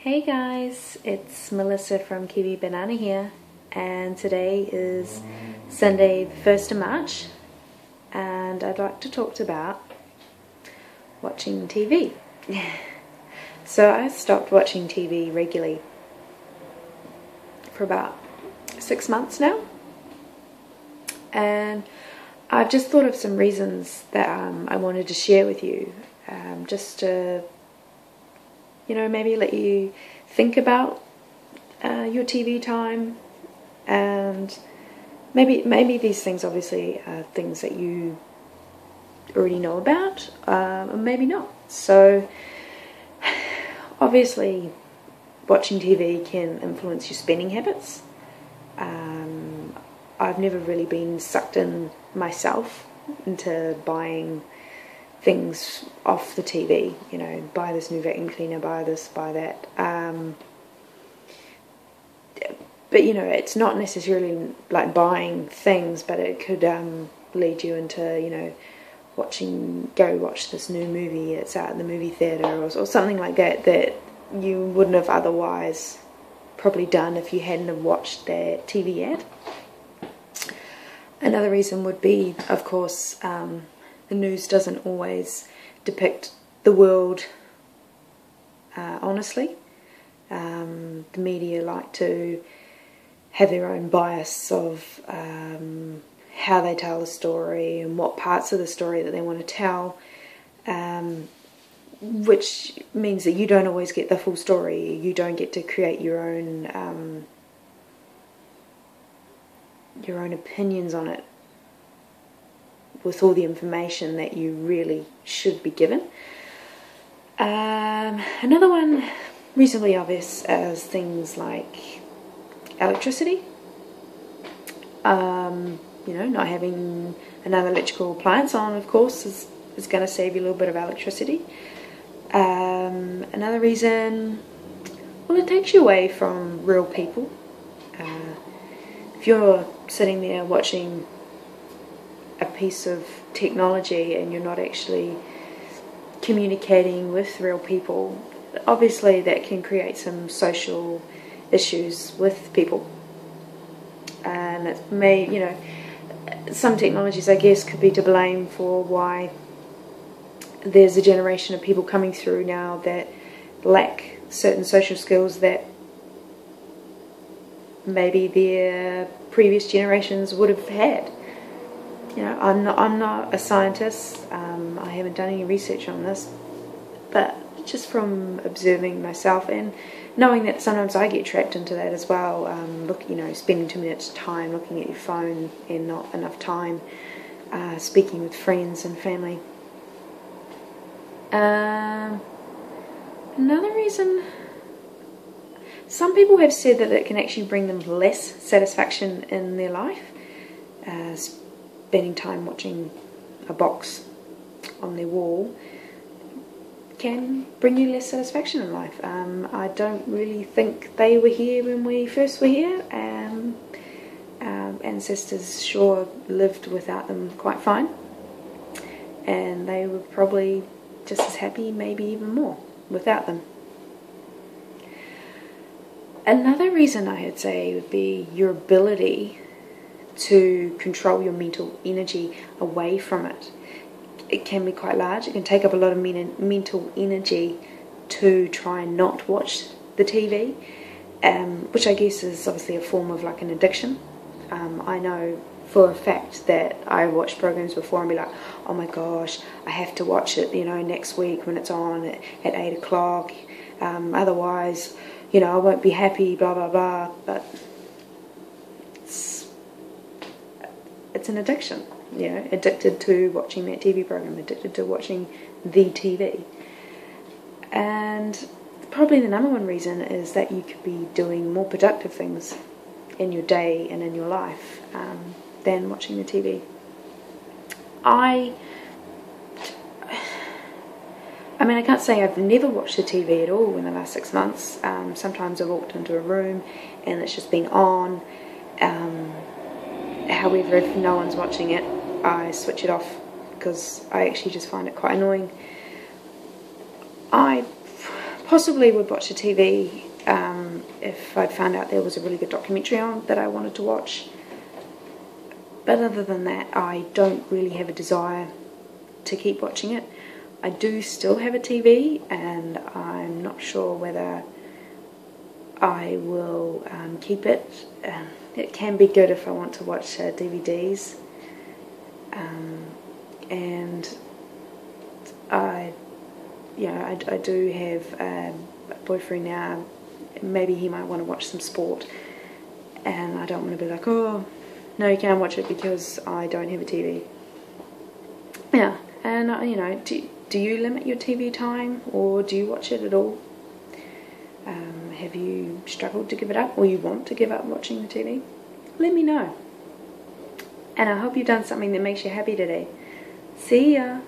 Hey guys, it's Melissa from Kiwi Banana here, and today is Sunday the 1st of March, and I'd like to talk about watching TV. So I stopped watching TV regularly for about 6 months now, and I've just thought of some reasons that I wanted to share with you, just to maybe let you think about your TV time, and maybe these things obviously are things that you already know about, or maybe not. So obviously watching TV can influence your spending habits. I've never really been sucked in myself into buying things off the TV, buy this new vacuum cleaner, buy this, buy that. But it's not necessarily like buying things, but it could lead you into, go watch this new movie, it's out in the movie theatre, or something like that you wouldn't have otherwise probably done if you hadn't have watched that TV ad. Another reason would be, of course, the news doesn't always depict the world honestly. The media like to have their own bias of how they tell the story and what parts of the story that they want to tell, which means that you don't always get the full story. You don't get to create your own opinions on it with all the information that you really should be given. Another one, reasonably obvious, as things like electricity. Not having another electrical appliance on, of course, is going to save you a little bit of electricity. Another reason, well, it takes you away from real people. If you're sitting there watching a piece of technology and you're not actually communicating with real people, obviously that can create some social issues with people. And it may, some technologies, I guess, could be to blame for why there's a generation of people coming through now that lack certain social skills that maybe their previous generations would have had. I'm not a scientist. I haven't done any research on this, but just from observing myself and knowing that sometimes I get trapped into that as well. Spending too much time looking at your phone and not enough time speaking with friends and family. Another reason, some people have said that it can actually bring them less satisfaction in their life. Spending time watching a box on their wall can bring you less satisfaction in life. I don't really think they were here when we first were here. Ancestors sure lived without them quite fine, and they were probably just as happy, maybe even more, without them. Another reason I would say would be your ability to control your mental energy away from it. It can be quite large. It can take up a lot of mental energy to try and not watch the TV, which I guess is obviously a form of like an addiction. I know for a fact that I watched programs before and be like, oh my gosh, I have to watch it, next week when it's on at 8 o'clock. Otherwise, I won't be happy, blah, blah, blah. But it's an addiction, addicted to watching that TV program, addicted to watching the TV. And probably the number one reason is that you could be doing more productive things in your day and in your life than watching the TV. I can't say I've never watched the TV at all in the last 6 months. Sometimes I've walked into a room and it's just been on. However, if no one's watching it, I switch it off because I actually just find it quite annoying. I possibly would watch the TV if I'd found out there was a really good documentary on that I wanted to watch. But other than that, I don't really have a desire to keep watching it. I do still have a TV, and I'm not sure whether I will keep it. It can be good if I want to watch DVDs. And I do have a boyfriend now. Maybe he might want to watch some sport, and I don't want to be like, oh, no, you can't watch it because I don't have a TV. Yeah, and do you limit your TV time, or do you watch it at all? Have you struggled to give it up, or you want to give up watching the TV? Let me know. And I hope you've done something that makes you happy today. See ya!